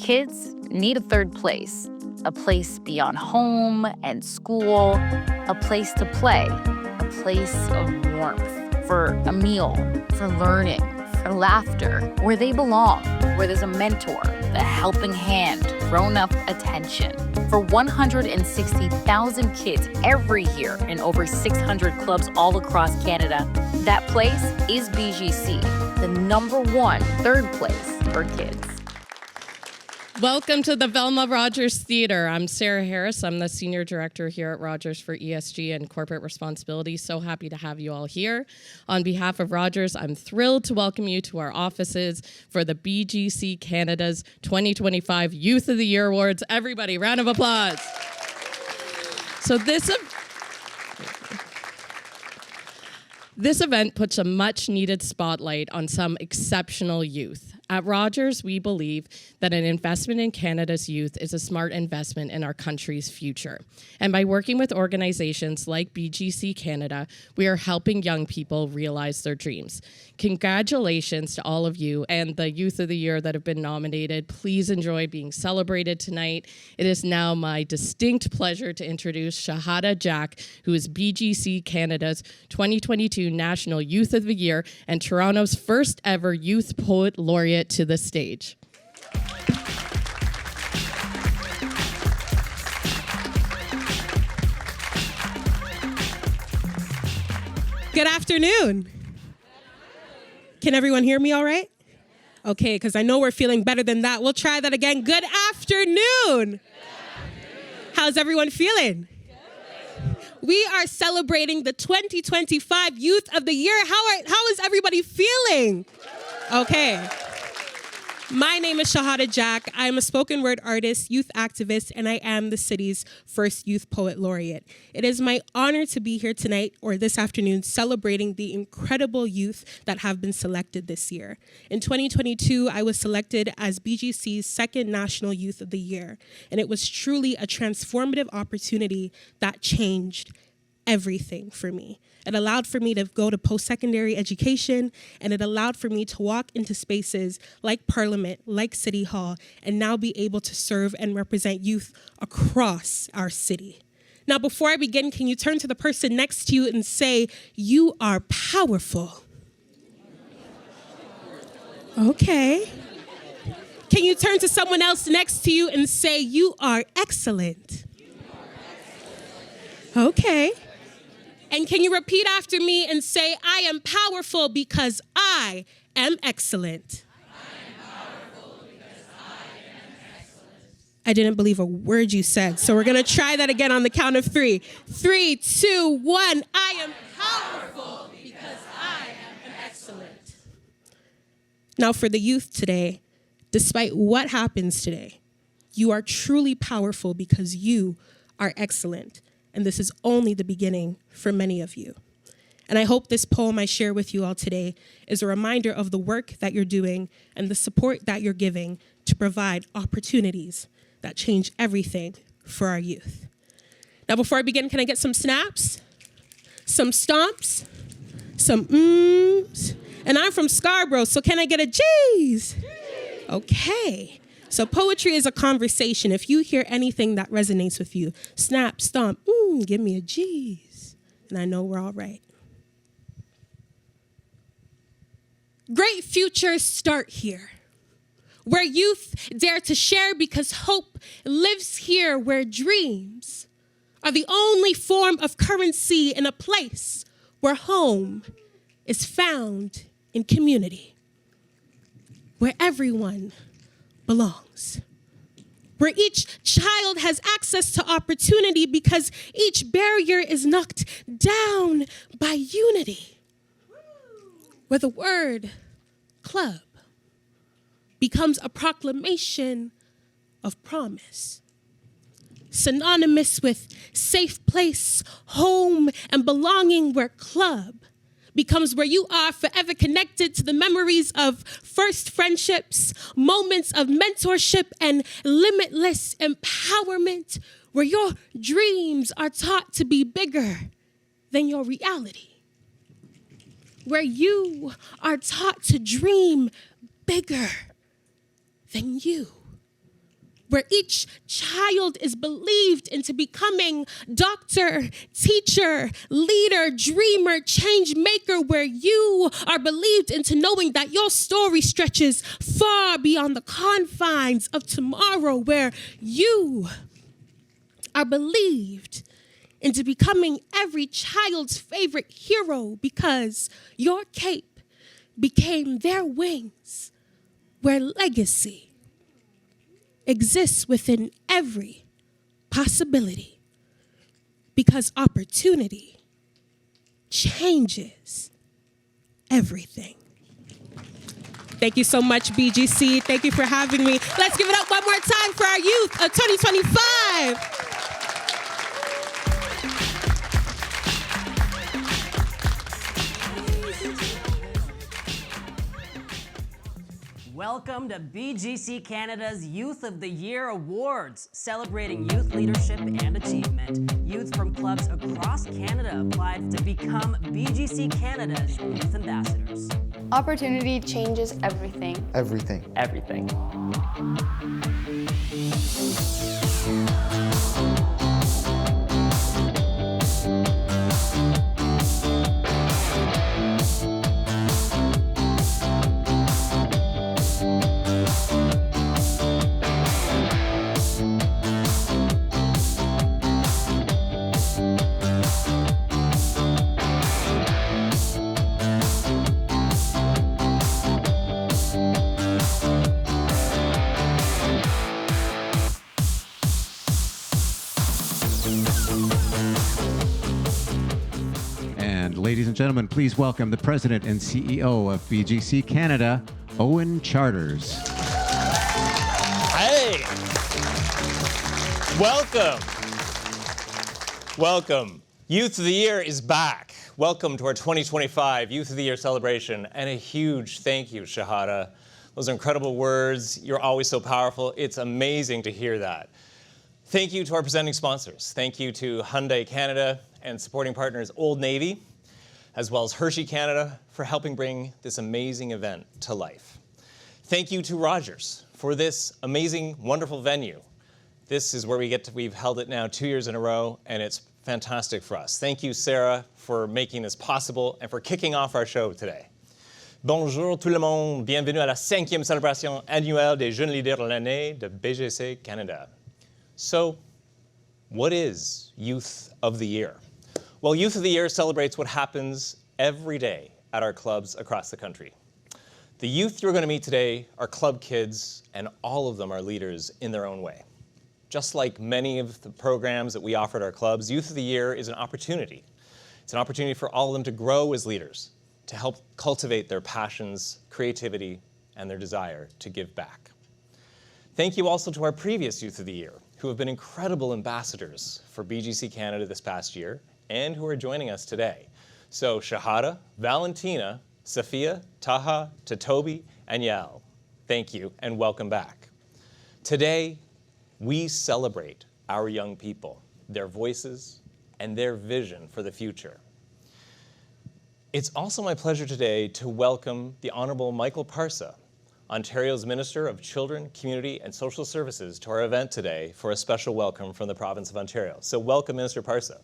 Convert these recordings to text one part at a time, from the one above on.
kids need a third place, a place beyond home and school, a place to play, a place of warmth, for a meal, for learning, for laughter, where they belong, where there's a mentor, a helping hand, grown-up attention. For 160,000 kids every year in over 600 clubs all across Canada, that place is BGC, the #1 third place for kids. Welcome to the Velma Rogers Theatre. I'm Sarah Harris. I'm the Senior Director here at Rogers for ESG and Corporate Responsibility. So happy to have you all here. On behalf of Rogers, I'm thrilled to welcome you to our offices for the BGC Canada's 2025 Youth of the Year Awards. Everybody, round of applause. So this event puts a much-needed spotlight on some exceptional youth. At Rogers, we believe that an investment in Canada's youth is a smart investment in our country's future. And by working with organizations like BGC Canada, we are helping young people realize their dreams. Congratulations to all of you and the Youth of the Year that have been nominated. Please enjoy being celebrated tonight. It is now my distinct pleasure to introduce Shahada Jack, who is BGC Canada's 2022 National Youth of the Year and Toronto's first ever Youth Poet Laureate, to the stage. Good afternoon. Can everyone hear me all right? Okay, because I know we're feeling better than that. We'll try that again. Good afternoon. How's everyone feeling? We are celebrating the 2025 Youth of the Year. How is everybody feeling? Okay. My name is Shahada Jack. I'm a spoken word artist, youth activist, and I am the city's first Youth Poet Laureate. It is my honor to be here tonight or this afternoon celebrating the incredible youth that have been selected this year. In 2022, I was selected as BGC's second National Youth of the Year, and it was truly a transformative opportunity that changed everything for me. It allowed for me to go to post-secondary education, and it allowed for me to walk into spaces like Parliament, like City Hall, and now be able to serve and represent youth across our city. Now, before I begin, can you turn to the person next to you and say, "You are powerful"? Okay. Can you turn to someone else next to you and say, "You are excellent"? Okay. And can you repeat after me and say, "I am powerful because I am excellent"? I am powerful because I am excellent. I didn't believe a word you said, so we're going to try that again on the count of 3. 3, 2, 1. I am powerful because I am excellent. Now for the youth today, despite what happens today, you are truly powerful because you are excellent. And this is only the beginning for many of you. And I hope this poem I share with you all today is a reminder of the work that you're doing and the support that you're giving to provide opportunities that change everything for our youth. Now, before I begin, can I get some snaps, some stomps, some mms? And I'm from Scarborough, so can I get a G's? Okay. So poetry is a conversation. If you hear anything that resonates with you, snap, stomp, give me a G's, and I know we're all right. Great futures start here, where youth dare to share because hope lives here, where dreams are the only form of currency in a place where home is found in community, where everyone belongs, where each child has access to opportunity because each barrier is knocked down by unity, where the word club becomes a proclamation of promise, synonymous with safe place, home, and belonging, where club becomes where you are forever connected to the memories of first friendships, moments of mentorship, and limitless empowerment, where your dreams are taught to be bigger than your reality, where you are taught to dream bigger than you, where each child is believed into becoming doctor, teacher, leader, dreamer, change maker, where you are believed into knowing that your story stretches far beyond the confines of tomorrow, where you are believed into becoming every child's favorite hero because your cape became their wings, where legacy exists within every possibility because opportunity changes everything. Thank you so much, BGC. Thank you for having me. Let's give it up one more time for our youth of 2025. Welcome to BGC Canada's Youth of the Year Awards, celebrating youth leadership and achievement. Youth from clubs across Canada applied to become BGC Canada's Youth Ambassadors. Opportunity changes everything. Everything. Everything. Ladies and gentlemen, please welcome the President and CEO of BGC Canada, Owen Charters. Hey! Welcome. Welcome. Youth of the Year is back. Welcome to our 2025 Youth of the Year celebration, and a huge thank you, Shahada. Those are incredible words. You're always so powerful. It's amazing to hear that. Thank you to our presenting sponsors. Thank you to Hyundai Canada and supporting partners Old Navy, as well as Hershey Canada, for helping bring this amazing event to life. Thank you to Rogers for this amazing, wonderful venue. This is where we've held it now 2 years in a row, and it's fantastic for us. Thank you, Sarah, for making this possible and for kicking off our show today. Bonjour tout le monde, bienvenue à la 5e célébration annuelle des jeunes leaders de l'année de BGC Canada. So, what is Youth of the Year? Well, Youth of the Year celebrates what happens every day at our clubs across the country. The youth you're going to meet today are club kids, and all of them are leaders in their own way. Just like many of the programs that we offer at our clubs, Youth of the Year is an opportunity. It's an opportunity for all of them to grow as leaders, to help cultivate their passions, creativity, and their desire to give back. Thank you also to our previous Youth of the Year, who have been incredible ambassadors for BGC Canada this past year, and who are joining us today. So Shahada, Valentina, Safia, Taha, Tatobi, and Yael, thank you and welcome back. Today, we celebrate our young people, their voices, and their vision for the future. It's also my pleasure today to welcome the Honourable Michael Parsa, Ontario's Minister of Children, Community and Social Services, to our event today for a special welcome from the province of Ontario. So welcome, Minister Parsa.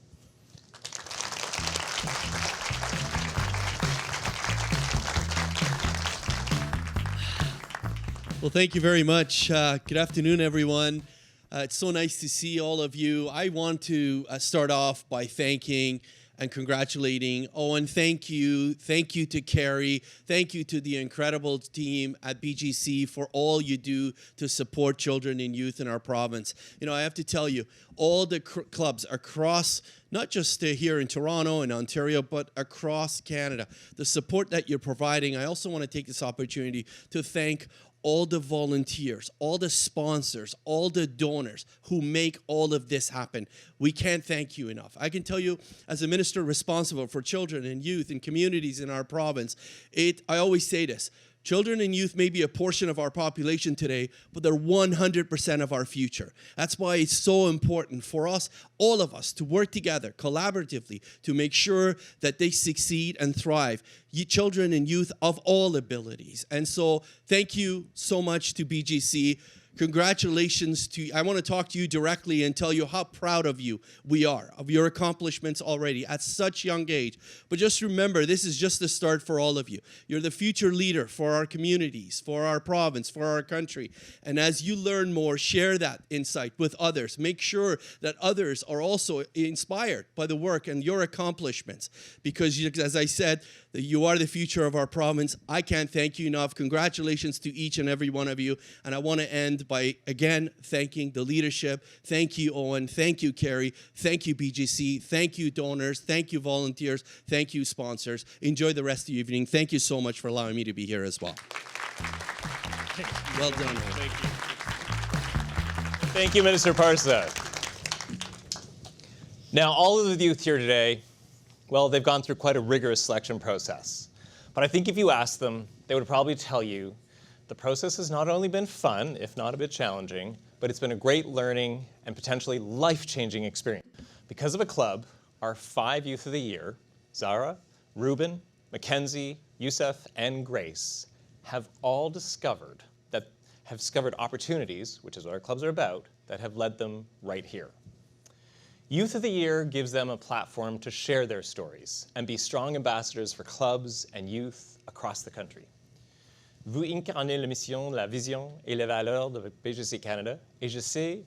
Well, thank you very much. Good afternoon, everyone. It's so nice to see all of you. I want to start off by thanking and congratulating Owen. Thank you. Thank you to Carrie. Thank you to the incredible team at BGC for all you do to support children and youth in our province. You know, I have to tell you, all the clubs across, not just here in Toronto and Ontario, but across Canada, the support that you're providing. I also want to take this opportunity to thank all the volunteers, all the sponsors, all the donors who make all of this happen. We can't thank you enough. I can tell you, as a minister responsible for children and youth and communities in our province, I always say this: children and youth may be a portion of our population today, but they're 100% of our future. That's why it's so important for us, all of us, to work together collaboratively to make sure that they succeed and thrive. Children and youth of all abilities. And so thank you so much to BGC. Congratulations to you. I want to talk to you directly and tell you how proud of you we are, of your accomplishments already at such young age. But just remember, this is just the start for all of you. You're the future leader for our communities, for our province, for our country. And as you learn more, share that insight with others. Make sure that others are also inspired by the work and your accomplishments. Because as I said, you are the future of our province. I can't thank you enough. Congratulations to each and every one of you. And I want to end by, again, thanking the leadership. Thank you, Owen. Thank you, Carrie. Thank you, BGC. Thank you, donors. Thank you, volunteers. Thank you, sponsors. Enjoy the rest of the evening. Thank you so much for allowing me to be here as well. Well done, Owen. Thank you. Thank you, Minister Parsa. Now, all of the youth here today, well, they've gone through quite a rigorous selection process. But I think if you ask them, they would probably tell you the process has not only been fun, if not a bit challenging, but it's been a great learning and potentially life-changing experience. Because of a club, our 5 Youth of the Year, Zara, Ruben, Mackenzie, Youssef, and Grace, have all discovered opportunities, which is what our clubs are about, that have led them right here. Youth of the Year gives them a platform to share their stories and be strong ambassadors for clubs and youth across the country. Vous incarnez la mission, la vision et les valeurs de BGC Canada, et je sais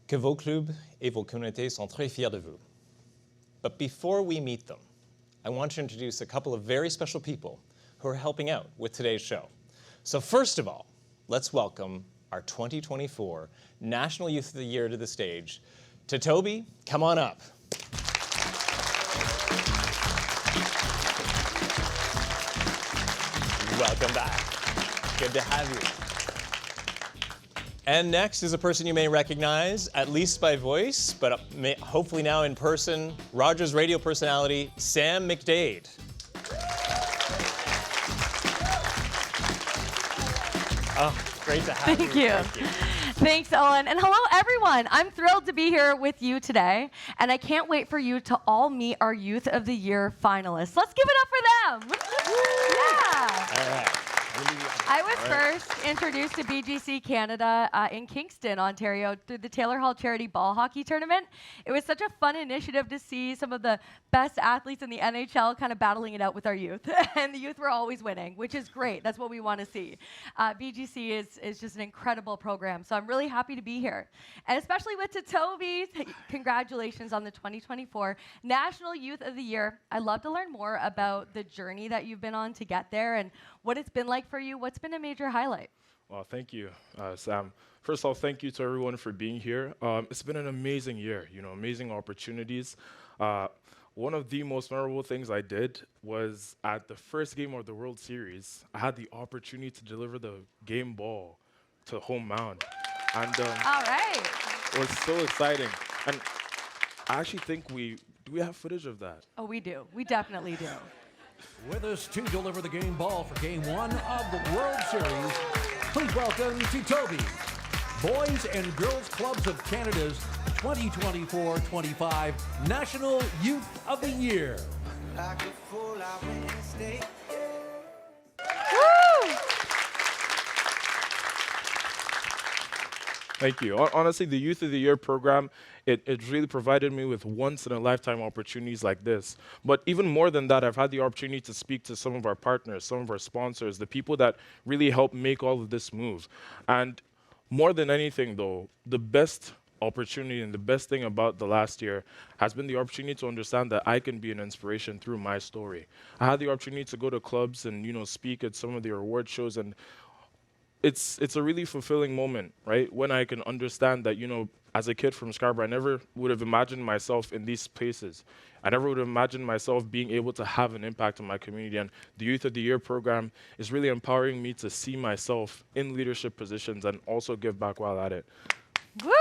que vos clubs et vos communautés sont très fiers de vous. But before we meet them, I want to introduce a couple of very special people who are helping out with today's show. So first of all, let's welcome our 2024 National Youth of the Year to the stage. To Toby, come on up. Welcome back. Good to have you. And next is a person you may recognize, at least by voice, but hopefully now in person, Rogers radio personality, Sam McDade. Oh, great to have you. Thank you. Thanks, Owen. And hello, everyone. I'm thrilled to be here with you today, and I can't wait for you to all meet our Youth of the Year finalists. Let's give it up for them. Yeah. All right. I was first introduced to BGC Canada in Kingston, Ontario, through the Taylor Hall Charity Ball Hockey Tournament. It was such a fun initiative to see some of the best athletes in the NHL kind of battling it out with our youth. And the youth were always winning, which is great. That's what we want to see. BGC is just an incredible program, so I'm really happy to be here. And especially with Toby, congratulations on the 2024 National Youth of the Year. I'd love to learn more about the journey that you've been on to get there and what it's been like for you. What's been a major highlight? Well, thank you, Sam. First of all, thank you to everyone for being here. It's been an amazing year, amazing opportunities. One of the most memorable things I did was at the first game of the World Series, I had the opportunity to deliver the game ball to home mound. And all right. It was so exciting. And I actually think do we have footage of that? Oh, we do. We definitely do. With us to deliver the game ball for Game 1 of the World Series, please welcome to Toby, Boys and Girls Clubs of Canada's 2024-25 National Youth of the Year. Thank you. Honestly, the Youth of the Year program, it really provided me with once-in-a-lifetime opportunities like this. But even more than that, I've had the opportunity to speak to some of our partners, some of our sponsors, the people that really helped make all of this move. And more than anything, though, the best opportunity and the best thing about the last year has been the opportunity to understand that I can be an inspiration through my story. I had the opportunity to go to clubs and, speak at some of the award shows, and it's a really fulfilling moment, right? When I can understand that, as a kid from Scarborough, I never would have imagined myself in these places. I never would have imagined myself being able to have an impact on my community. And the Youth of the Year program is really empowering me to see myself in leadership positions and also give back while at it. Woo!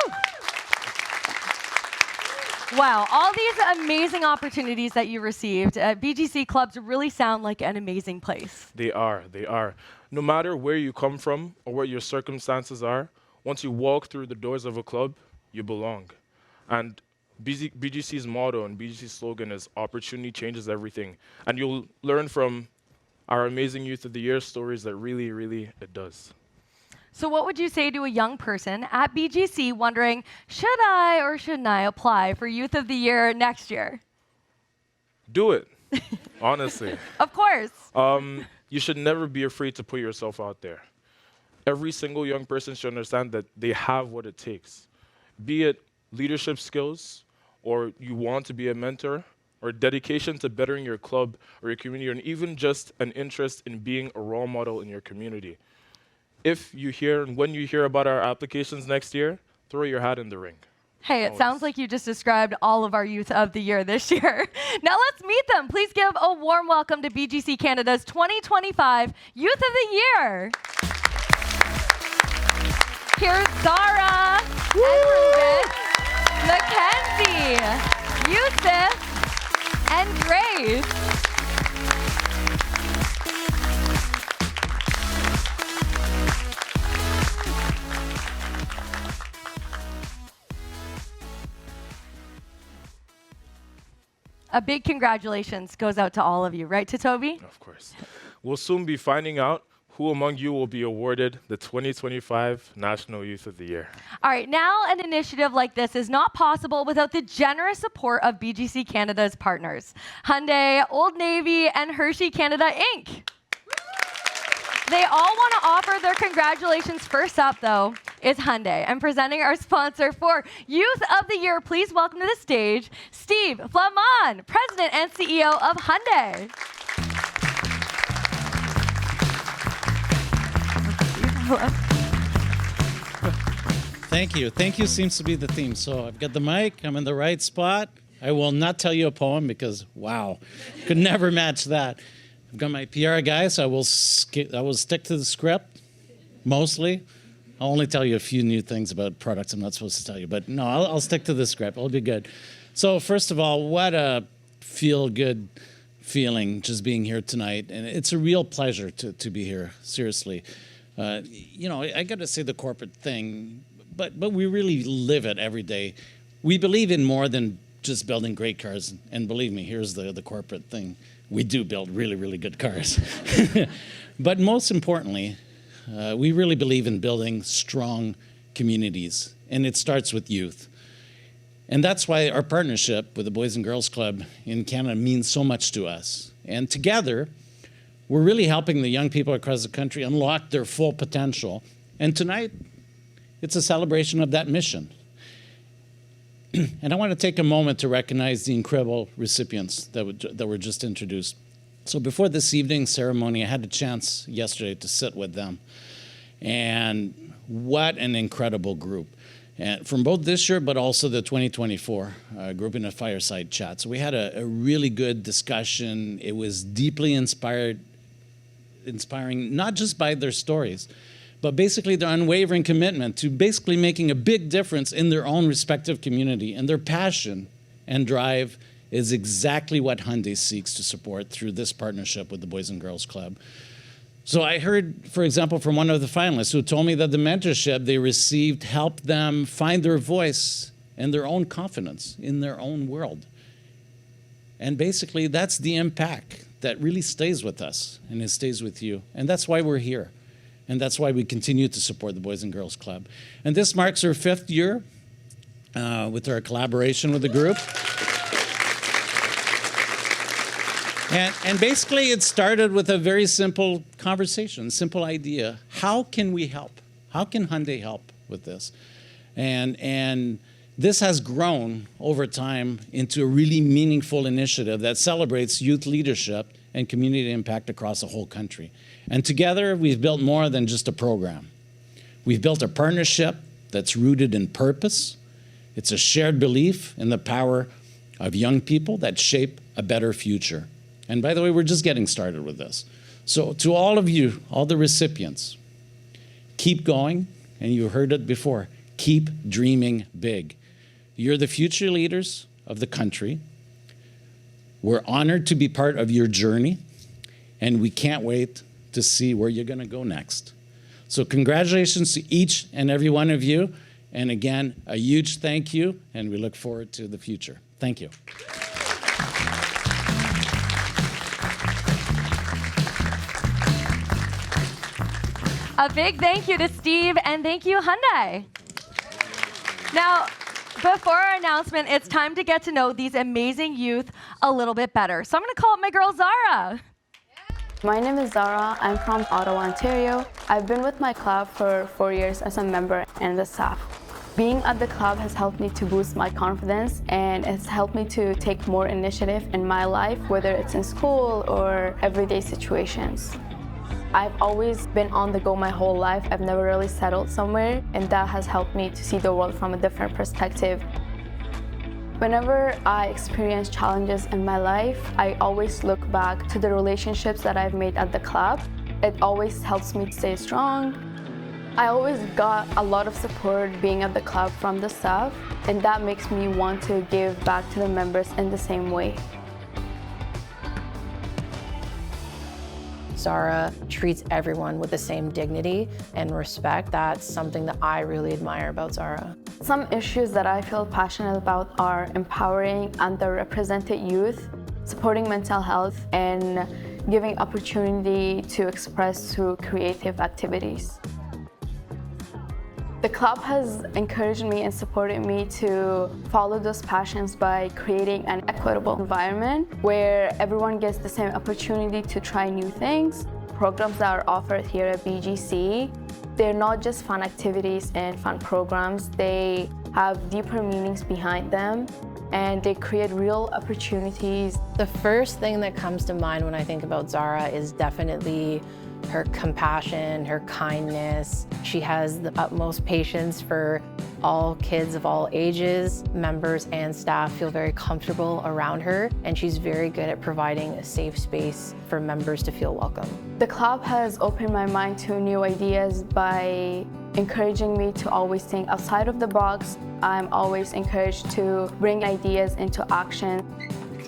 Wow, all these amazing opportunities that you received. BGC clubs really sound like an amazing place. They are. No matter where you come from or what your circumstances are, once you walk through the doors of a club, you belong. And BGC's motto and BGC's slogan is opportunity changes everything. And you'll learn from our amazing Youth of the Year stories that really, really it does. So what would you say to a young person at BGC wondering, should I or shouldn't I apply for Youth of the Year next year? Do it, honestly. Of course. You should never be afraid to put yourself out there. Every single young person should understand that they have what it takes. Be it leadership skills, or you want to be a mentor, or dedication to bettering your club or your community, and even just an interest in being a role model in your community. If you hear and when you hear about our applications next year, throw your hat in the ring. Hey, it sounds like you just described all of our Youth of the Year this year. Now let's meet them. Please give a warm welcome to BGC Canada's 2025 Youth of the Year. Here's Zara, and Ruben, Mackenzie, Yusuf, and Grace. A big congratulations goes out to all of you, right, to Toby? Of course. We'll soon be finding out who among you will be awarded the 2025 National Youth of the Year. All right, now an initiative like this is not possible without the generous support of BGC Canada's partners, Hyundai, Old Navy, and Hershey Canada, Inc. They all want to offer their congratulations. First up, though, is Hyundai. And presenting our sponsor for Youth of the Year, please welcome to the stage, Steve Flamand, President and CEO of Hyundai. Thank you. Thank you seems to be the theme. So I've got the mic. I'm in the right spot. I will not tell you a poem because, wow, could never match that. I've got my PR guy, so I will stick to the script, mostly. I'll only tell you a few new things about products I'm not supposed to tell you. But no, I'll stick to the script. It'll be good. So first of all, what a feel-good feeling just being here tonight. And it's a real pleasure to be here, seriously. You know, I got to say the corporate thing, but we really live it every day. We believe in more than just building great cars. And believe me, here's the corporate thing. We do build really, really good cars. But most importantly, we really believe in building strong communities. And it starts with youth. And that's why our partnership with the Boys and Girls Club in Canada means so much to us. And together, we're really helping the young people across the country unlock their full potential. And tonight, it's a celebration of that mission. And I want to take a moment to recognize the incredible recipients that were just introduced. So before this evening's ceremony, I had a chance yesterday to sit with them. And what an incredible group. And from both this year, but also the 2024 group in a fireside chat. So we had a really good discussion. It was deeply inspiring, not just by their stories, but basically their unwavering commitment to basically making a big difference in their own respective community. And their passion and drive is exactly what Hyundai seeks to support through this partnership with the Boys and Girls Club. So I heard, for example, from one of the finalists who told me that the mentorship they received helped them find their voice and their own confidence in their own world. And basically, that's the impact that really stays with us, and it stays with you. And that's why we're here. And that's why we continue to support the Boys and Girls Club. And this marks our 5th year with our collaboration with the group. And basically, it started with a very simple conversation, simple idea. How can we help? How can Hyundai help with this? And this has grown over time into a really meaningful initiative that celebrates youth leadership and community impact across the whole country. And together, we've built more than just a program. We've built a partnership that's rooted in purpose. It's a shared belief in the power of young people that shape a better future. And by the way, we're just getting started with this. So to all of you, all the recipients, keep going, and you heard it before, keep dreaming big. You're the future leaders of the country. We're honored to be part of your journey, and we can't wait to see where you're going to go next. So congratulations to each and every one of you. And again, a huge thank you, and we look forward to the future. Thank you. A big thank you to Steve and thank you, Hyundai. Now, before our announcement, it's time to get to know these amazing youth a little bit better. So I'm going to call up my girl, Zara. My name is Zara. I'm from Ottawa, Ontario. I've been with my club for 4 years as a member and the staff. Being at the club has helped me to boost my confidence, and it's helped me to take more initiative in my life, whether it's in school or everyday situations. I've always been on the go my whole life. I've never really settled somewhere, and that has helped me to see the world from a different perspective. Whenever I experience challenges in my life, I always look back to the relationships that I've made at the club. It always helps me to stay strong. I always got a lot of support being at the club from the staff, and that makes me want to give back to the members in the same way. Zara treats everyone with the same dignity and respect. That's something that I really admire about Zara. Some issues that I feel passionate about are empowering underrepresented youth, supporting mental health, and giving opportunity to express through creative activities. The club has encouraged me and supported me to follow those passions by creating an equitable environment where everyone gets the same opportunity to try new things. Programs that are offered here at BGC, they're not just fun activities and fun programs, they have deeper meanings behind them, and they create real opportunities. The first thing that comes to mind when I think about Zara is definitely her compassion, her kindness. She has the utmost patience for all kids of all ages. Members and staff feel very comfortable around her, and she's very good at providing a safe space for members to feel welcome. The club has opened my mind to new ideas by encouraging me to always think outside of the box. I'm always encouraged to bring ideas into action.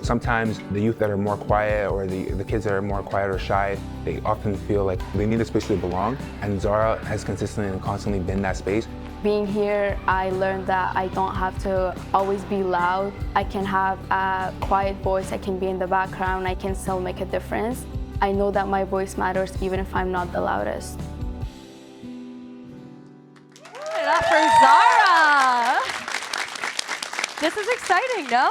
Sometimes the youth that are more quiet, or the kids that are more quiet or shy, they often feel like they need a space to belong, and Zara has consistently and constantly been that space. Being here, I learned that I don't have to always be loud. I can have a quiet voice, I can be in the background, I can still make a difference. I know that my voice matters even if I'm not the loudest. Give it up for Zara! This is exciting, no?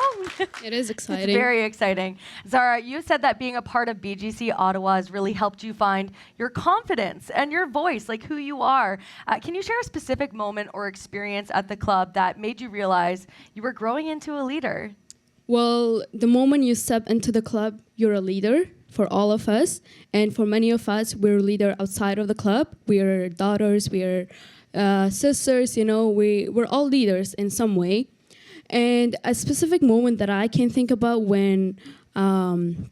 It is exciting. It's very exciting. Zara, you said that being a part of BGC Ottawa has really helped you find your confidence and your voice, like who you are. Can you share a specific moment or experience at the club that made you realize you were growing into a leader? Well, the moment you step into the club, you're a leader for all of us. And for many of us, we're a leader outside of the club. We're daughters, we're sisters, you know, we're all leaders in some way. And a specific moment that I can think about when I'm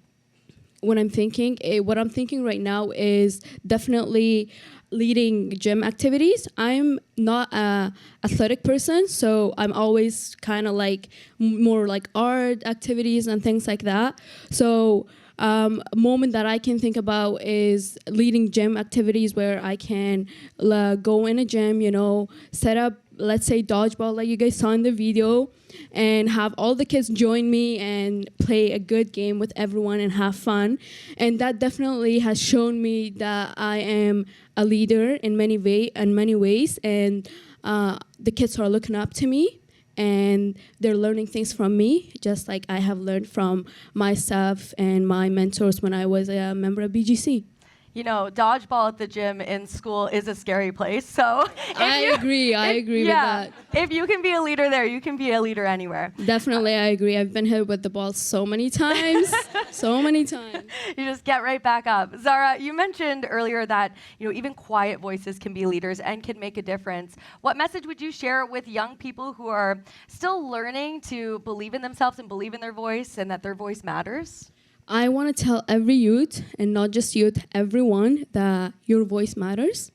thinking, what I'm thinking right now is definitely leading gym activities. I'm not a athletic person, so I'm always kind of like more like art activities and things like that. So a moment that I can think about is leading gym activities where I can go in a gym, you know, set up, let's say dodgeball like you guys saw in the video, and have all the kids join me and play a good game with everyone and have fun. And that definitely has shown me that I am a leader in many ways, and the kids are looking up to me and they're learning things from me, just like I have learned from my staff and my mentors when I was a member of BGC. You know, dodgeball at the gym in school is a scary place. So I agree with that. If you can be a leader there, you can be a leader anywhere. Definitely, I agree. I've been hit with the ball so many times, so many times. You just get right back up. Zara, you mentioned earlier that, you know, even quiet voices can be leaders and can make a difference. What message would you share with young people who are still learning to believe in themselves and believe in their voice and that their voice matters? I want to tell every youth, and not just youth, everyone, that your voice matters.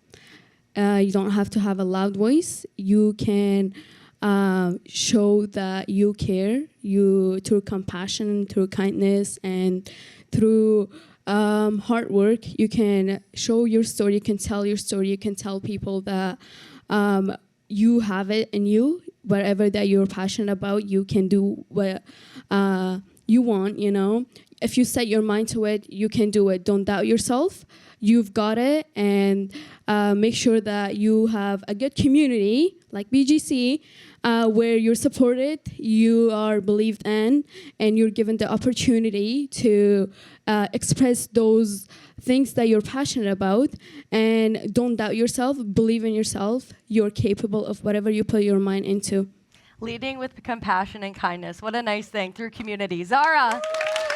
You don't have to have a loud voice. You can show that you care, through compassion, through kindness, and through hard work. You can show your story, you can tell your story, you can tell people that you have it in you. Whatever that you're passionate about, you can do what you want, you know. If you set your mind to it, you can do it. Don't doubt yourself. you've got it, and make sure that you have a good community like BGC where you're supported, you are believed in, and you're given the opportunity to express those things that you're passionate about. And don't doubt yourself, believe in yourself. You're capable of whatever you put your mind into. Leading with compassion and kindness. What a nice thing through community. Zara,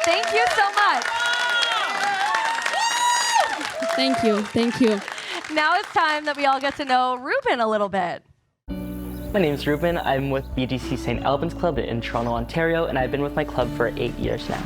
thank you so much. Thank you, thank you. Now it's time that we all get to know Ruben a little bit. My name is Ruben. I'm with BGC St. Albans Club in Toronto, Ontario, and I've been with my club for 8 years now.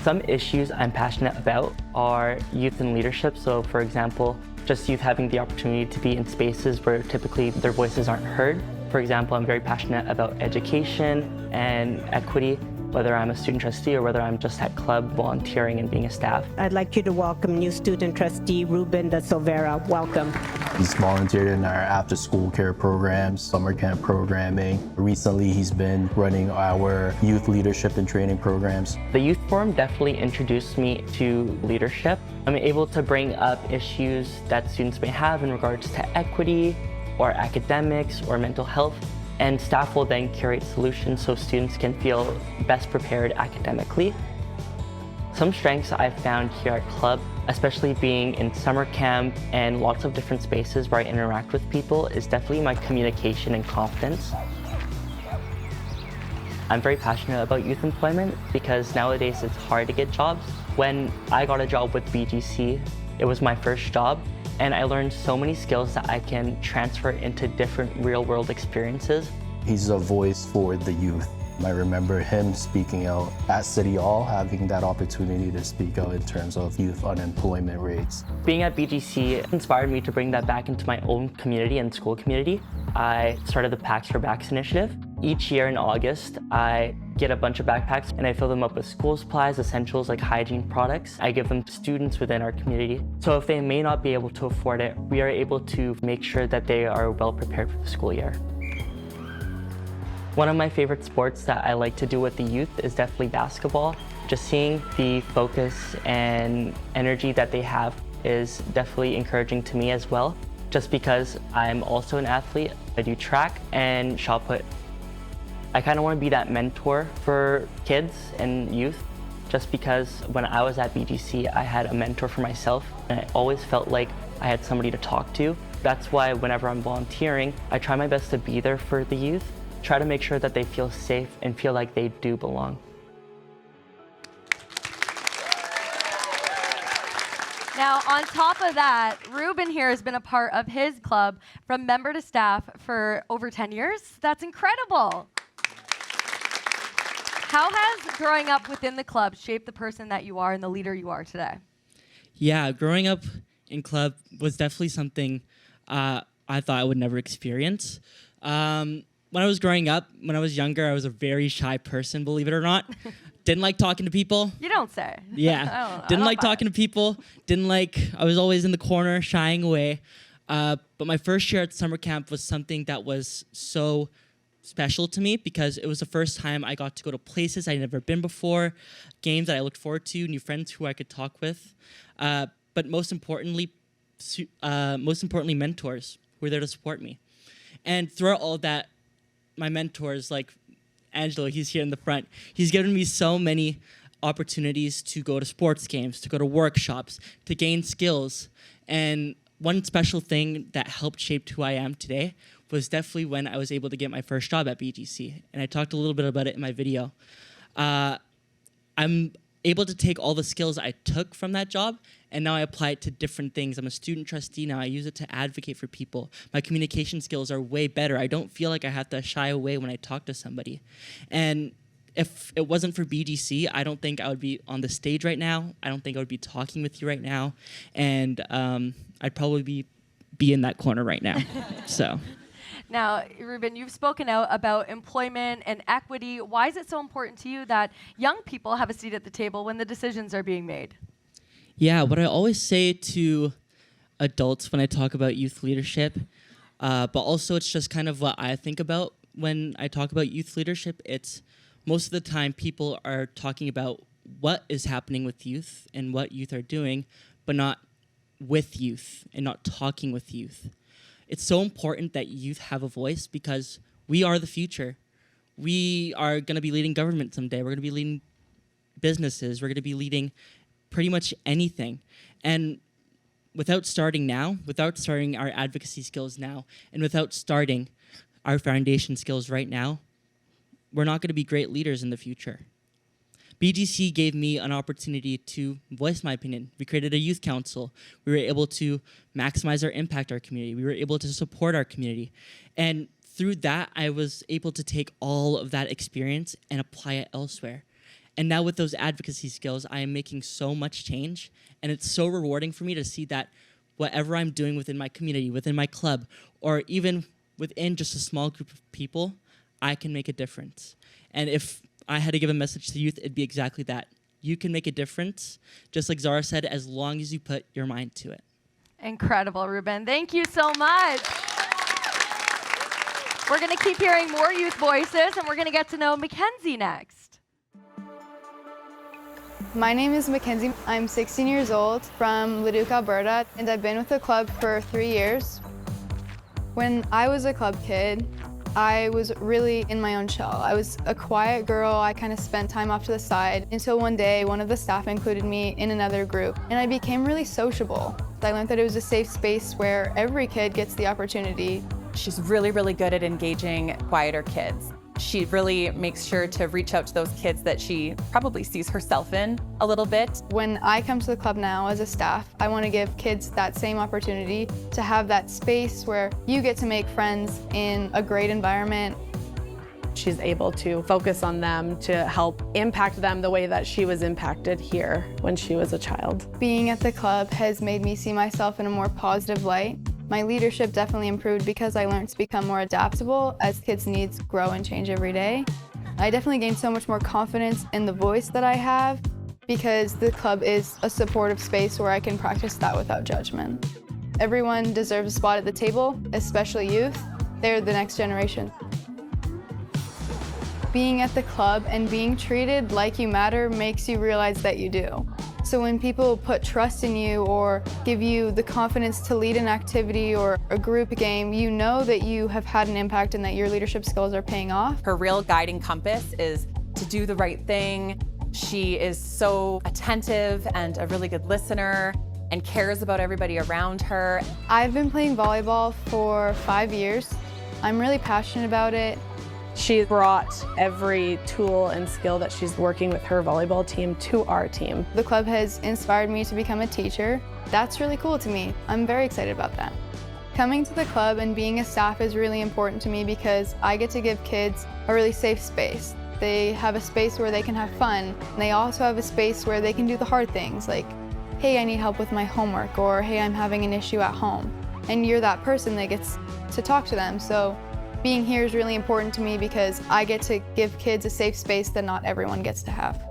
Some issues I'm passionate about are youth and leadership. So for example, just youth having the opportunity to be in spaces where typically their voices aren't heard. For example, I'm very passionate about education and equity, whether I'm a student trustee or whether I'm just at club volunteering and being a staff. I'd like you to welcome new student trustee Ruben de Silveira. Welcome. He's volunteered in our after-school care programs, summer camp programming. Recently, he's been running our youth leadership and training programs. The Youth Forum definitely introduced me to leadership. I'm able to bring up issues that students may have in regards to equity or academics or mental health, and staff will then curate solutions so students can feel best prepared academically. Some strengths I've found here at club, especially being in summer camp and lots of different spaces where I interact with people, is definitely my communication and confidence. I'm very passionate about youth employment because nowadays it's hard to get jobs. When I got a job with BGC, it was my first job, and I learned so many skills that I can transfer into different real-world experiences. He's a voice for the youth. I remember him speaking out at City Hall, having that opportunity to speak out in terms of youth unemployment rates. Being at BGC inspired me to bring that back into my own community and school community. I started the Packs for Backs initiative. Each year in August, I get a bunch of backpacks and I fill them up with school supplies, essentials like hygiene products. I give them to students within our community. So if they may not be able to afford it, we are able to make sure that they are well prepared for the school year. One of my favorite sports that I like to do with the youth is definitely basketball. Just seeing the focus and energy that they have is definitely encouraging to me as well. Just because I'm also an athlete, I do track and shot put. I kind of want to be that mentor for kids and youth, just because when I was at BGC, I had a mentor for myself, and I always felt like I had somebody to talk to. That's why whenever I'm volunteering, I try my best to be there for the youth, try to make sure that they feel safe and feel like they do belong. Now, on top of that, Ruben here has been a part of his club from member to staff for over 10 years. That's incredible. How has growing up within the club shaped the person that you are and the leader you are today? Yeah, growing up in club was definitely something I thought I would never experience. When I was growing up, when I was younger, I was a very shy person, believe it or not. Didn't like talking to people. You don't say. Yeah, didn't like talking to people. I was always in the corner, shying away. But my first year at summer camp was something that was so special to me because it was the first time I got to go to places I'd never been before, games that I looked forward to, new friends who I could talk with. But most importantly, mentors who were there to support me. And throughout all that, my mentors, like Angelo, he's here in the front, he's given me so many opportunities to go to sports games, to go to workshops, to gain skills. And one special thing that helped shape who I am today was definitely when I was able to get my first job at BGC. And I talked a little bit about it in my video. I'm able to take all the skills I took from that job, and now I apply it to different things. I'm a student trustee now. I use it to advocate for people. My communication skills are way better. I don't feel like I have to shy away when I talk to somebody. And if it wasn't for BGC, I don't think I would be on the stage right now. I don't think I would be talking with you right now. And I'd probably be in that corner right now. So. Now, Ruben, you've spoken out about employment and equity. Why is it so important to you that young people have a seat at the table when the decisions are being made? Yeah, what I always say to adults when I talk about youth leadership, but also it's just kind of what I think about when I talk about youth leadership. It's most of the time people are talking about what is happening with youth and what youth are doing, but not with youth and not talking with youth. It's so important that youth have a voice because we are the future. We are going to be leading government someday. We're going to be leading businesses. We're going to be leading pretty much anything. And without starting now, without starting our advocacy skills now, and without starting our foundation skills right now, we're not going to be great leaders in the future. BGC gave me an opportunity to voice my opinion. We created a youth council. We were able to maximize our impact, our community. We were able to support our community. And through that, I was able to take all of that experience and apply it elsewhere. And now with those advocacy skills, I am making so much change. And it's so rewarding for me to see that whatever I'm doing within my community, within my club, or even within just a small group of people, I can make a difference. And if I had to give a message to youth, it'd be exactly that. You can make a difference, just like Zara said, as long as you put your mind to it. Incredible, Ruben. Thank you so much. We're going to keep hearing more youth voices, and we're going to get to know Mackenzie next. My name is Mackenzie. I'm 16 years old from Leduc, Alberta, and I've been with the club for 3 years. When I was a club kid, I was really in my own shell. I was a quiet girl. I kind of spent time off to the side until one day one of the staff included me in another group, and I became really sociable. I learned that it was a safe space where every kid gets the opportunity. She's really, really good at engaging quieter kids. She really makes sure to reach out to those kids that she probably sees herself in a little bit. When I come to the club now as a staff, I want to give kids that same opportunity to have that space where you get to make friends in a great environment. She's able to focus on them to help impact them the way that she was impacted here when she was a child. Being at the club has made me see myself in a more positive light. My leadership definitely improved because I learned to become more adaptable as kids' needs grow and change every day. I definitely gained so much more confidence in the voice that I have because the club is a supportive space where I can practice that without judgment. Everyone deserves a spot at the table, especially youth. They're the next generation. Being at the club and being treated like you matter makes you realize that you do. So when people put trust in you or give you the confidence to lead an activity or a group game, you know that you have had an impact and that your leadership skills are paying off. Her real guiding compass is to do the right thing. She is so attentive and a really good listener and cares about everybody around her. I've been playing volleyball for 5 years. I'm really passionate about it. She brought every tool and skill that she's working with her volleyball team to our team. The club has inspired me to become a teacher. That's really cool to me. I'm very excited about that. Coming to the club and being a staff is really important to me because I get to give kids a really safe space. They have a space where they can have fun. And they also have a space where they can do the hard things like, hey, I need help with my homework, or hey, I'm having an issue at home. And you're that person that gets to talk to them. So being here is really important to me because I get to give kids a safe space that not everyone gets to have.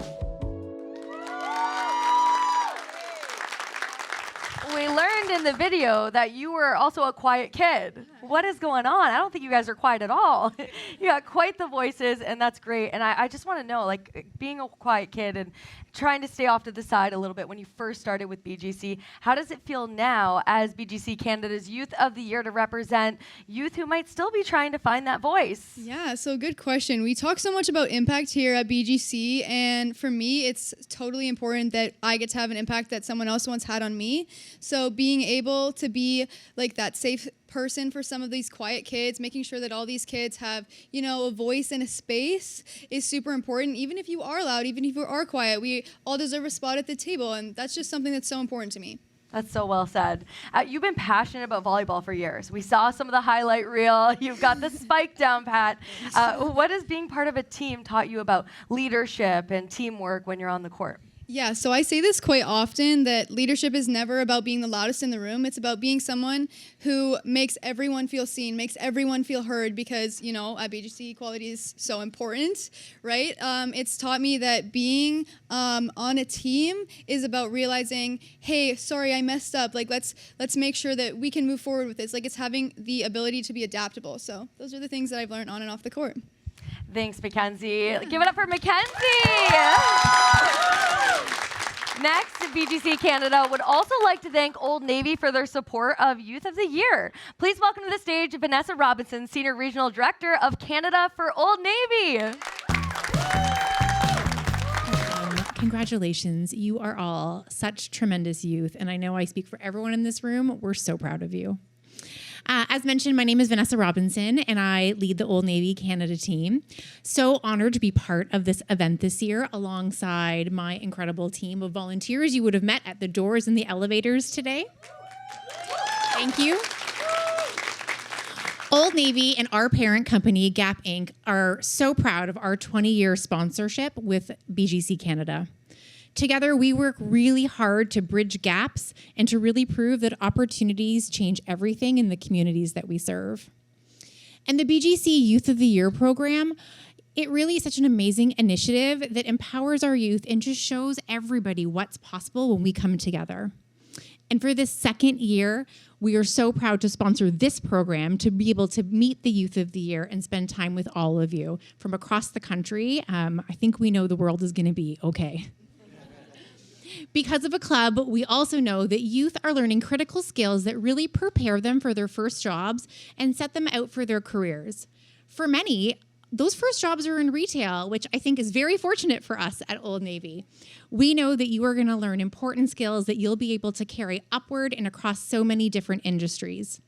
We learned in the video that you were also a quiet kid. What is going on? I don't think you guys are quiet at all. You got quite the voices, and that's great. And I just want to know, like, being a quiet kid and trying to stay off to the side a little bit when you first started with BGC, how does it feel now as BGC Canada's Youth of the Year to represent youth who might still be trying to find that voice? Yeah, so good question. We talk so much about impact here at BGC, and for me, it's totally important that I get to have an impact that someone else once had on me. So being able to be like that safe person for some of these quiet kids, making sure that all these kids have, you know, a voice and a space is super important. Even if you are loud, even if you are quiet, we all deserve a spot at the table, and that's just something that's so important to me. That's so well said. You've been passionate about volleyball for years. We saw some of the highlight reel. You've got the spike down pat. What has being part of a team taught you about leadership and teamwork when you're on the court? Yeah, so I say this quite often, that leadership is never about being the loudest in the room. It's about being someone who makes everyone feel seen, makes everyone feel heard, because, you know, at BGC, equality is so important, right? It's taught me that being on a team is about realizing, hey, sorry, I messed up. Like, let's make sure that we can move forward with this. Like, it's having the ability to be adaptable. So those are the things that I've learned on and off the court. Thanks, Mackenzie. Give it up for Mackenzie. Next, BGC Canada would also like to thank Old Navy for their support of Youth of the Year. Please welcome to the stage Vanessa Robinson, Senior Regional Director of Canada for Old Navy. Congratulations. You are all such tremendous youth, and I know I speak for everyone in this room. We're so proud of you. As mentioned, my name is Vanessa Robinson, and I lead the Old Navy Canada team. So honored to be part of this event this year alongside my incredible team of volunteers you would have met at the doors and the elevators today. Thank you. Old Navy and our parent company, Gap Inc., are so proud of our 20-year sponsorship with BGC Canada. Together, we work really hard to bridge gaps and to really prove that opportunities change everything in the communities that we serve. And the BGC Youth of the Year program, it really is such an amazing initiative that empowers our youth and just shows everybody what's possible when we come together. And for this second year, we are so proud to sponsor this program to be able to meet the Youth of the Year and spend time with all of you from across the country. I think we know the world is going to be okay. Because of a club, we also know that youth are learning critical skills that really prepare them for their first jobs and set them out for their careers. For many, those first jobs are in retail, which I think is very fortunate for us at Old Navy. We know that you are going to learn important skills that you'll be able to carry upward and across so many different industries.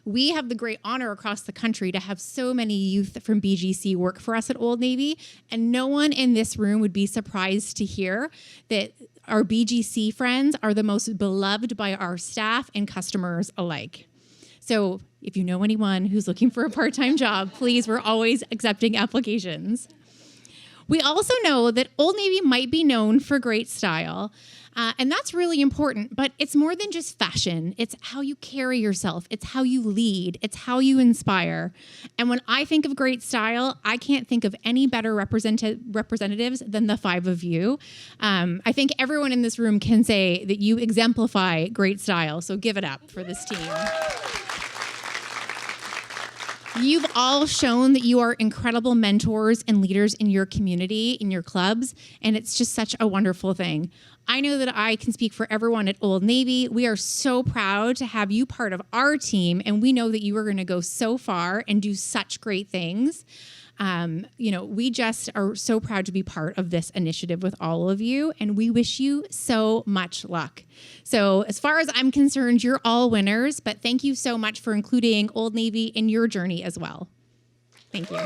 We have the great honor across the country to have so many youth from BGC work for us at Old Navy, and no one in this room would be surprised to hear that our BGC friends are the most beloved by our staff and customers alike. So if you know anyone who's looking for a part-time job, please, we're always accepting applications. We also know that Old Navy might be known for great style, and that's really important, but it's more than just fashion. It's how you carry yourself. It's how you lead. It's how you inspire. And when I think of great style, I can't think of any better representatives than the five of you. I think everyone in this room can say that you exemplify great style, so give it up for this team. You've all shown that you are incredible mentors and leaders in your community, in your clubs, and it's just such a wonderful thing. I know that I can speak for everyone at Old Navy. We are so proud to have you part of our team, and we know that you are going to go so far and do such great things. We just are so proud to be part of this initiative with all of you, and we wish you so much luck. So as far as I'm concerned, you're all winners, but thank you so much for including Old Navy in your journey as well. Thank you.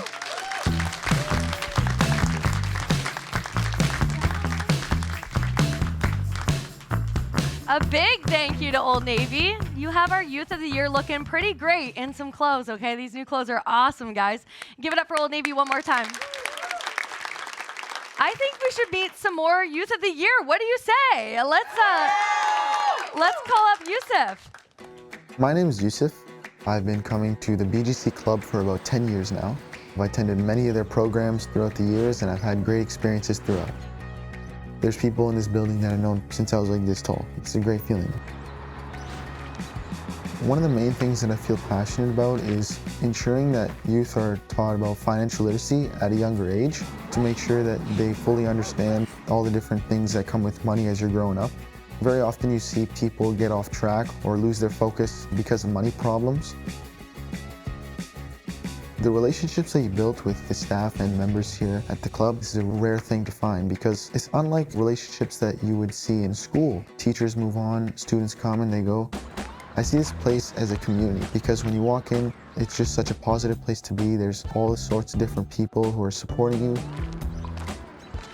A big thank you to Old Navy. You have our Youth of the Year looking pretty great in some clothes, okay? These new clothes are awesome, guys. Give it up for Old Navy one more time. I think we should meet some more Youth of the Year. What do you say? Let's call up Yusuf. My name is Yusuf. I've been coming to the BGC Club for about 10 years now. I've attended many of their programs throughout the years, and I've had great experiences throughout. There's people in this building that I've known since I was like this tall. It's a great feeling. One of the main things that I feel passionate about is ensuring that youth are taught about financial literacy at a younger age to make sure that they fully understand all the different things that come with money as you're growing up. Very often you see people get off track or lose their focus because of money problems. The relationships that you built with the staff and members here at the club is a rare thing to find because it's unlike relationships that you would see in school. Teachers move on, students come and they go. I see this place as a community because when you walk in, it's just such a positive place to be. There's all sorts of different people who are supporting you.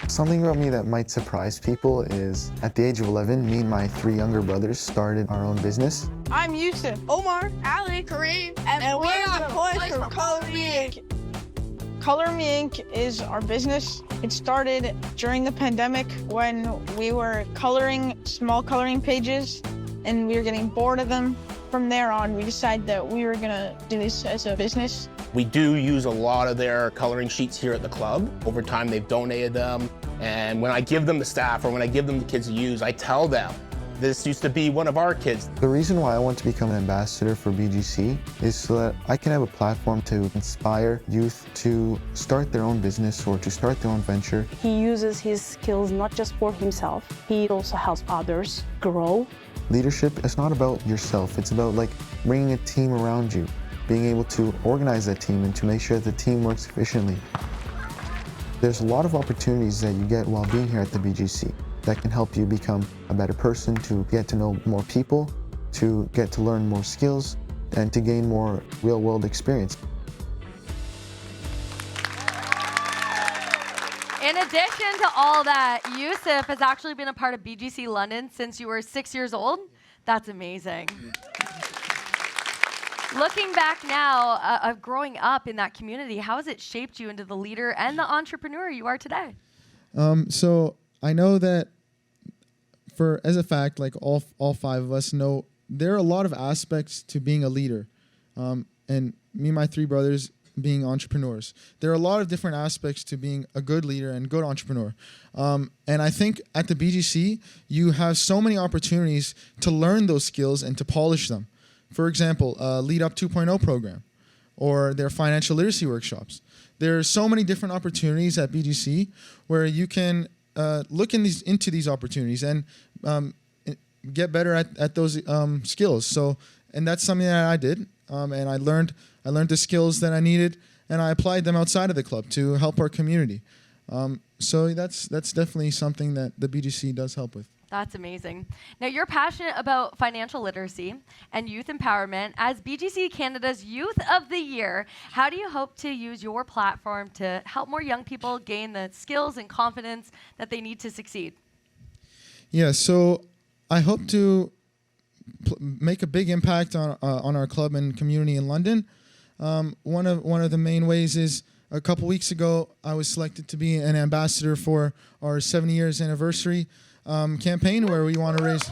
Something about me that might surprise people is at the age of 11, me and my 3 younger brothers started our own business. I'm Yusuf, Omar, Ali, Kareem, and we are boys from Color Me Inc. Color Me Inc. is our business. It started during the pandemic when we were coloring small coloring pages and we were getting bored of them. From there on, we decided that we were gonna do this as a business. We do use a lot of their coloring sheets here at the club. Over time, they've donated them. And when I give them to staff or when I give them to kids to use, I tell them This used to be one of our kids. The reason why I want to become an ambassador for BGC is so that I can have a platform to inspire youth to start their own business or to start their own venture. He uses his skills not just for himself, he also helps others grow. Leadership is not about yourself, it's about like bringing a team around you, being able to organize that team and to make sure that the team works efficiently. There's a lot of opportunities that you get while being here at the BGC that can help you become a better person, to get to know more people, to get to learn more skills, and to gain more real-world experience. In addition to all that, Yusuf has actually been a part of BGC London since you were 6 years old. That's amazing. Looking back now, of growing up in that community, how has it shaped you into the leader and the entrepreneur you are today? So I know that as a fact, like all five of us know, there are a lot of aspects to being a leader. And me and my three brothers being entrepreneurs. There are a lot of different aspects to being a good leader and good entrepreneur. And I think at the BGC, you have so many opportunities to learn those skills and to polish them. For example, Lead Up 2.0 program or their financial literacy workshops. There are so many different opportunities at BGC where you can look into these opportunities and get better at those skills. So, and that's something that I did, and I learned the skills that I needed, and I applied them outside of the club to help our community. So that's definitely something that the BGC does help with. That's amazing. Now, you're passionate about financial literacy and youth empowerment. As BGC Canada's Youth of the Year, how do you hope to use your platform to help more young people gain the skills and confidence that they need to succeed? Yeah, so I hope to make a big impact on our club and community in London. One of the main ways is a couple weeks ago, I was selected to be an ambassador for our 70 years anniversary campaign where we want to raise...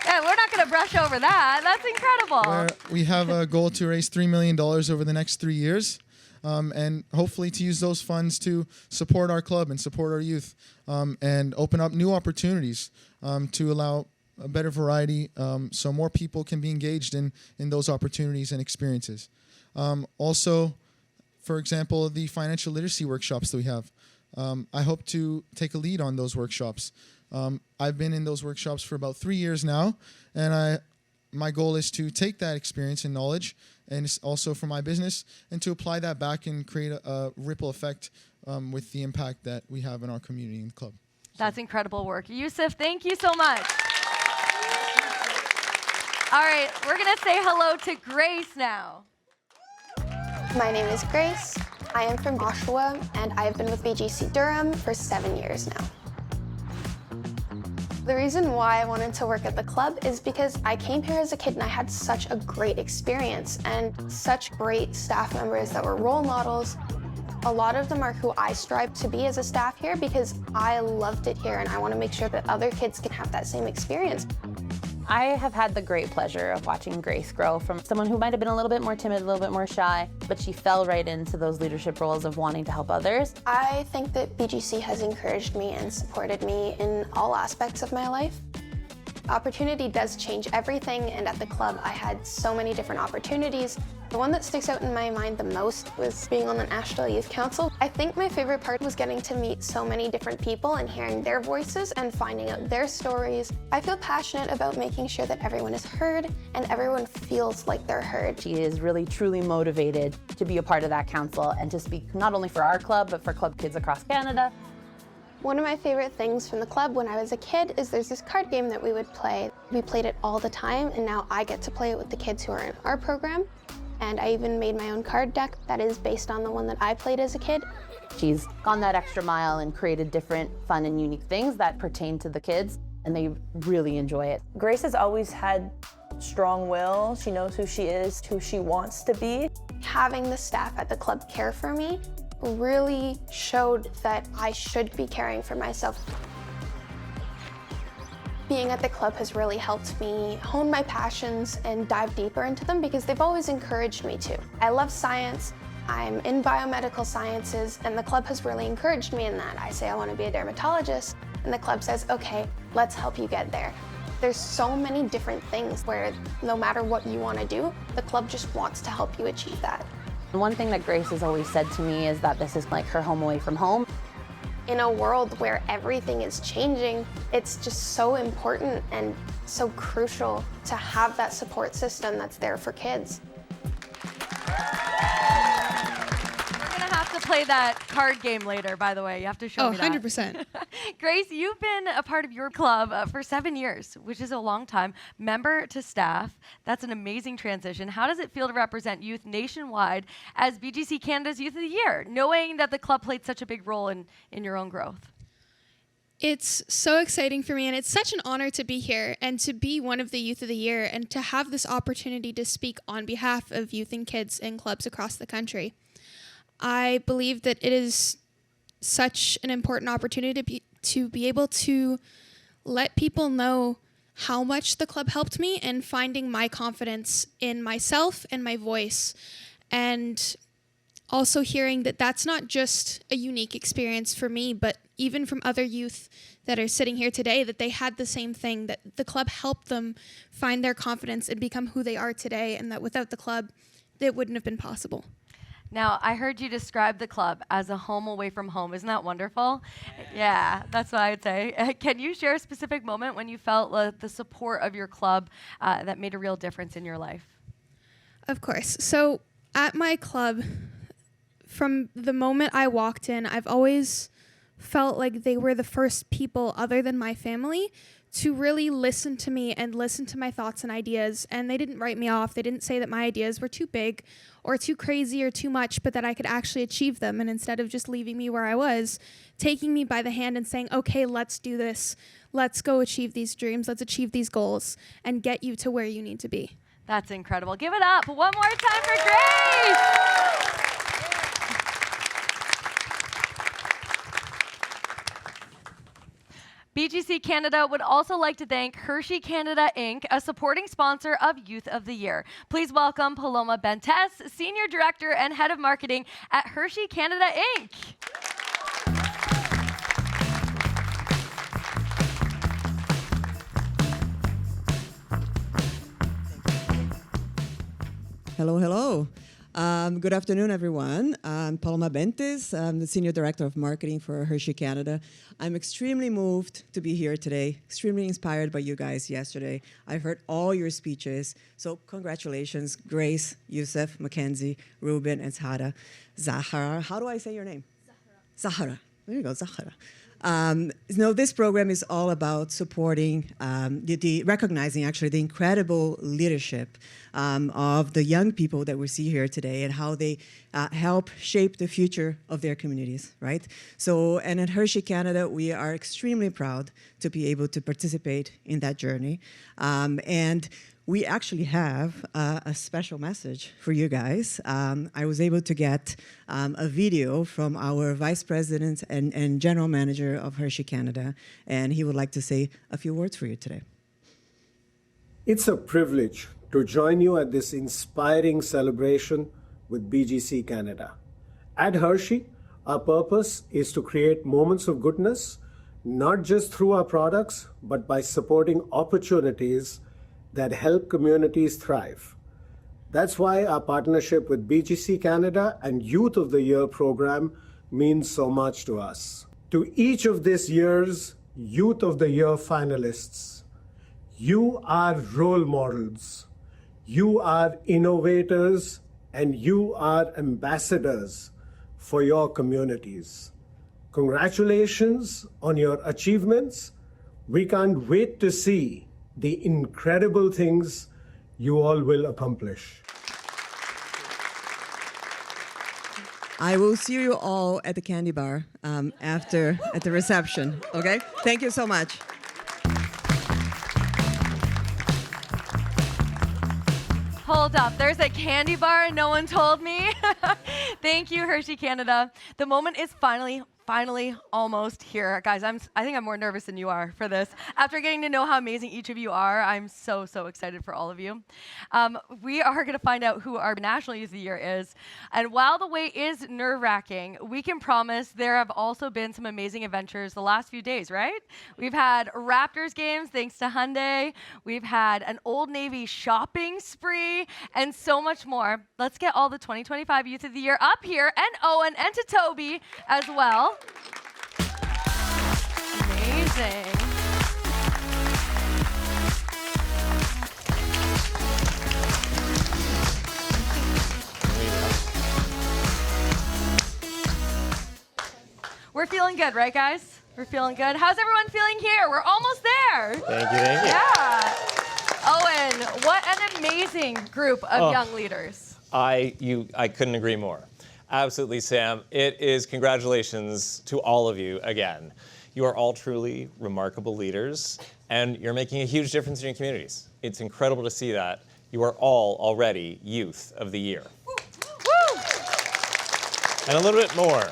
Yeah, we're not going to brush over that. That's incredible. Where we have a goal to raise $3 million over the next 3 years, and hopefully to use those funds to support our club and support our youth, and open up new opportunities to allow a better variety so more people can be engaged in those opportunities and experiences. Also, for example, the financial literacy workshops that we have. I hope to take a lead on those workshops. I've been in those workshops for about 3 years now, and my goal is to take that experience and knowledge, and it's also for my business, and to apply that back and create a ripple effect with the impact that we have in our community and club. That's incredible work. Yusuf, thank you so much. All right, we're going to say hello to Grace now. My name is Grace. I am from Oshawa, and I've been with BGC Durham for 7 years now. The reason why I wanted to work at the club is because I came here as a kid and I had such a great experience and such great staff members that were role models. A lot of them are who I strive to be as a staff here because I loved it here and I want to make sure that other kids can have that same experience. I have had the great pleasure of watching Grace grow from someone who might have been a little bit more timid, a little bit more shy, but she fell right into those leadership roles of wanting to help others. I think that BGC has encouraged me and supported me in all aspects of my life. Opportunity does change everything, and at the club I had so many different opportunities. The one that sticks out in my mind the most was being on the National Youth Council. I think my favorite part was getting to meet so many different people and hearing their voices and finding out their stories. I feel passionate about making sure that everyone is heard and everyone feels like they're heard. She is really truly motivated to be a part of that council and to speak not only for our club, but for club kids across Canada. One of my favorite things from the club when I was a kid is there's this card game that we would play. We played it all the time, and now I get to play it with the kids who are in our program. And I even made my own card deck that is based on the one that I played as a kid. She's gone that extra mile and created different fun and unique things that pertain to the kids, and they really enjoy it. Grace has always had strong will. She knows who she is, who she wants to be. Having the staff at the club care for me really showed that I should be caring for myself. Being at the club has really helped me hone my passions and dive deeper into them because they've always encouraged me to. I love science. I'm in biomedical sciences, and the club has really encouraged me in that. I say I want to be a dermatologist, and the club says, okay, let's help you get there. There's so many different things where no matter what you want to do, the club just wants to help you achieve that. One thing that Grace has always said to me is that this is like her home away from home. In a world where everything is changing, it's just so important and so crucial to have that support system that's there for kids. We're gonna have to play that card game later, by the way. You have to show me that. 100%. Grace, you've been a part of your club for 7 years, which is a long time. Member to staff, that's an amazing transition. How does it feel to represent youth nationwide as BGC Canada's Youth of the Year, knowing that the club played such a big role in your own growth? It's so exciting for me, and it's such an honor to be here and to be one of the Youth of the Year and to have this opportunity to speak on behalf of youth and kids in clubs across the country. I believe that it is such an important opportunity to be able to let people know how much the club helped me in finding my confidence in myself and my voice, and also hearing that that's not just a unique experience for me, but even from other youth that are sitting here today, that they had the same thing, that the club helped them find their confidence and become who they are today, and that without the club, it wouldn't have been possible. Now, I heard you describe the club as a home away from home. Isn't that wonderful? Yeah, that's what I would say. Can you share a specific moment when you felt the support of your club that made a real difference in your life? Of course. So at my club, from the moment I walked in, I've always felt like they were the first people other than my family to really listen to me and listen to my thoughts and ideas. And they didn't write me off. They didn't say that my ideas were too big or too crazy or too much, but that I could actually achieve them. And instead of just leaving me where I was, taking me by the hand and saying, okay, let's do this. Let's go achieve these dreams. Let's achieve these goals and get you to where you need to be. That's incredible. Give it up one more time for Grace. BGC Canada would also like to thank Hershey Canada Inc., a supporting sponsor of Youth of the Year. Please welcome Paloma Bentes, Senior Director and Head of Marketing at Hershey Canada Inc. Hello, hello. Good afternoon, everyone. I'm Paloma Bentes. I'm the Senior Director of Marketing for Hershey Canada. I'm extremely moved to be here today, extremely inspired by you guys yesterday. I heard all your speeches, so congratulations, Grace, Yusuf, Mackenzie, Ruben, and Zahara. How do I say your name? Zahara. There you go, Zahara. This program is all about supporting, recognizing actually the incredible leadership of the young people that we see here today and how they help shape the future of their communities, right? So, and at Hershey Canada, we are extremely proud to be able to participate in that journey. And we actually have a special message for you guys. I was able to get a video from our Vice President and General Manager of Hershey Canada, and he would like to say a few words for you today. It's a privilege to join you at this inspiring celebration with BGC Canada. At Hershey, our purpose is to create moments of goodness, not just through our products, but by supporting opportunities that help communities thrive. That's why our partnership with BGC Canada and Youth of the Year program means so much to us. To each of this year's Youth of the Year finalists, you are role models, you are innovators, and you are ambassadors for your communities. Congratulations on your achievements. We can't wait to see the incredible things you all will accomplish. I will see you all at the candy bar after at the reception, okay? Thank you so much. Hold up, there's a candy bar and no one told me. Thank you, Hershey Canada. The moment is finally finally almost here. Guys, I think I'm more nervous than you are for this. After getting to know how amazing each of you are, I'm so excited for all of you. We are going to find out who our National Youth of the Year is. And while the wait is nerve-wracking, we can promise there have also been some amazing adventures the last few days, right? We've had Raptors games thanks to Hyundai. We've had an Old Navy shopping spree and so much more. Let's get all the 2025 Youth of the Year up here, and Owen and to Toby as well. Amazing. We're feeling good, right, guys? We're feeling good. How's everyone feeling here? We're almost there. Thank you, thank you. Yeah. Owen, what an amazing group of young leaders. I couldn't agree more. Absolutely, Sam. It is congratulations to all of you again. You are all truly remarkable leaders, and you're making a huge difference in your communities. It's incredible to see that. You are all already Youth of the Year. Woo! And a little bit more.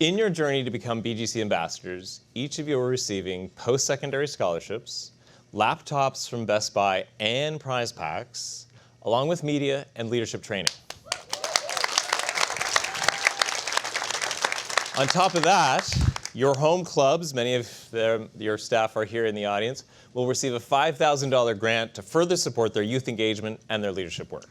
In your journey to become BGC ambassadors, each of you are receiving post-secondary scholarships, laptops from Best Buy, and prize packs, along with media and leadership training. On top of that, your home clubs, many of your staff are here in the audience, will receive a $5,000 grant to further support their youth engagement and their leadership work.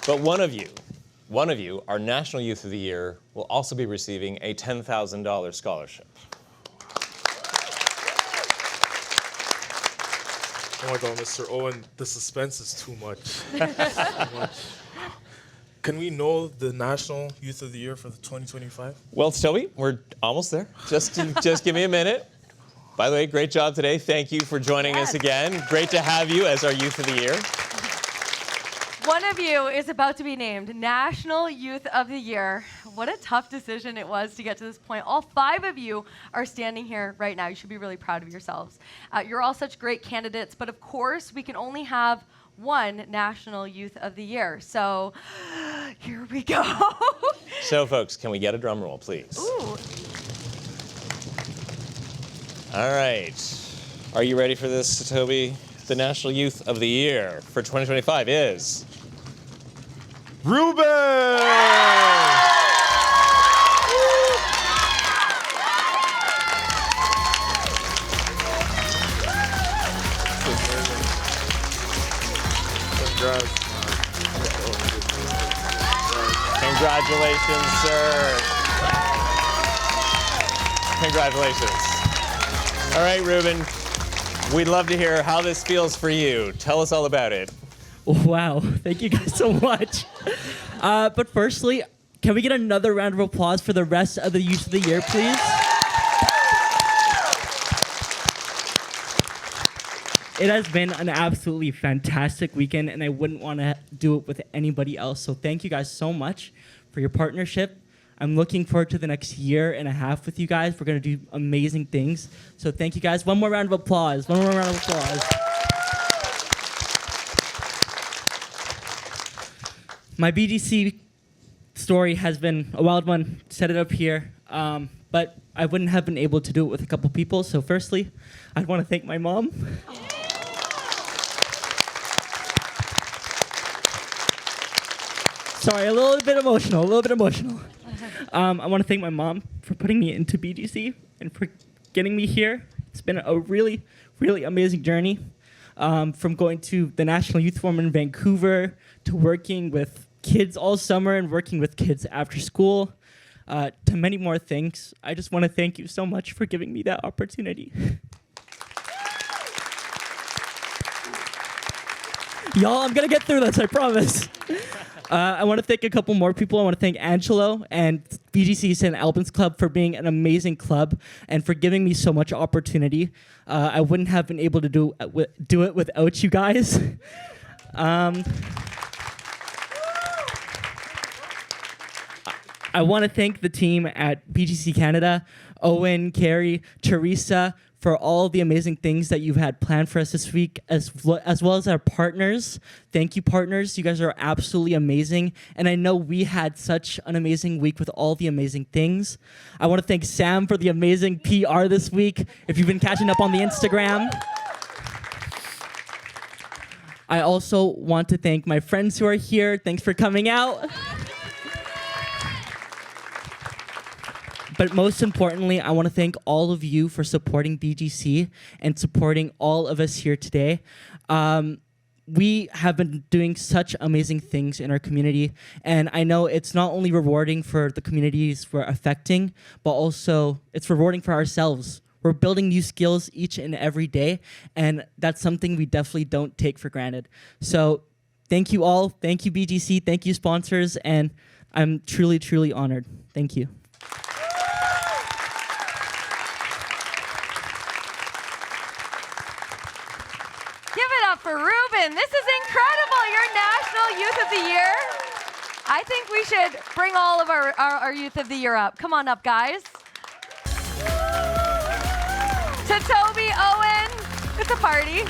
But one of you, our National Youth of the Year, will also be receiving a $10,000 scholarship. Oh my God, Mr. Owen, the suspense is too much. Too much. Can we know the National Youth of the Year for the 2025? Well, Toby, we're almost there. Just give me a minute. By the way, great job today. Thank you for joining us again. Great to have you as our Youth of the Year. One of you is about to be named National Youth of the Year. What a tough decision it was to get to this point. All 5 of you are standing here right now. You should be really proud of yourselves. You're all such great candidates, but of course, we can only have one National Youth of the Year. So here we go. So, folks, can we get a drum roll, please? Ooh. All right. Are you ready for this, Toby? The National Youth of the Year for 2025 is Ruben! Congratulations, sir. Congratulations. All right, Ruben. We'd love to hear how this feels for you. Tell us all about it. Wow, thank you guys so much. But firstly, can we get another round of applause for the rest of the Youth of the Year, please? It has been an absolutely fantastic weekend, and I wouldn't want to do it with anybody else. So thank you guys so much for your partnership. I'm looking forward to the next year and a half with you guys. We're going to do amazing things. So thank you guys. One more round of applause. One more round of applause. My BGC story has been a wild one. Set it up here. But I wouldn't have been able to do it with a couple people. So firstly, I'd want to thank my mom. Sorry, a little bit emotional. I want to thank my mom for putting me into BGC and for getting me here. It's been a really, really amazing journey. From going to the National Youth Forum in Vancouver to working with kids all summer and working with kids after school to many more things. I just want to thank you so much for giving me that opportunity. Y'all, I'm going to get through this, I promise. I want to thank a couple more people. I want to thank Angelo and BGC St. Albans Club for being an amazing club and for giving me so much opportunity. I wouldn't have been able to do it without you guys. I want to thank the team at BGC Canada, Owen, Carrie, Teresa, for all the amazing things that you've had planned for us this week, as well as our partners. Thank you, partners. You guys are absolutely amazing. And I know we had such an amazing week with all the amazing things. I want to thank Sam for the amazing PR this week, if you've been catching up on the Instagram. I also want to thank my friends who are here. Thanks for coming out. But most importantly, I want to thank all of you for supporting BGC and supporting all of us here today. We have been doing such amazing things in our community, and I know it's not only rewarding for the communities we're affecting, but also it's rewarding for ourselves. We're building new skills each and every day, and that's something we definitely don't take for granted. So thank you all. Thank you, BGC. Thank you, sponsors, and I'm truly, truly honored. Thank you. For Ruben. This is incredible. You're National Youth of the Year. I think we should bring all of our Youth of the Year up. Come on up, guys. To Toby, Owen. It's a party.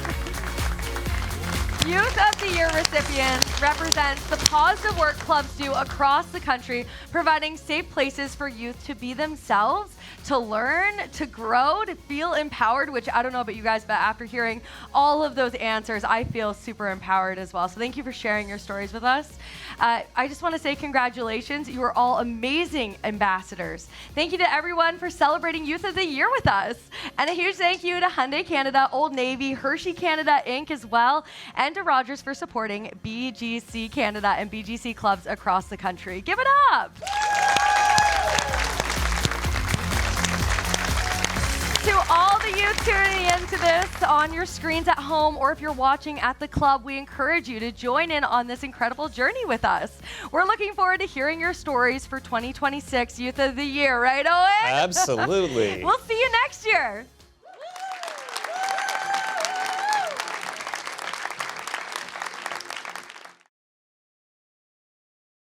Youth of the Year recipients represents the positive work clubs do across the country, providing safe places for youth to be themselves, to learn, to grow, to feel empowered, which I don't know about you guys, but after hearing all of those answers, I feel super empowered as well. So thank you for sharing your stories with us. I just want to say congratulations. You are all amazing ambassadors. Thank you to everyone for celebrating Youth of the Year with us. And a huge thank you to Hyundai Canada, Old Navy, Hershey Canada Inc. as well, and to Rogers for supporting BGC Canada and BGC clubs across the country. Give it up! To all the youth tuning into this on your screens at home, or if you're watching at the club, we encourage you to join in on this incredible journey with us. We're looking forward to hearing your stories for 2026 Youth of the Year, right, Owen? Absolutely. We'll see you next year.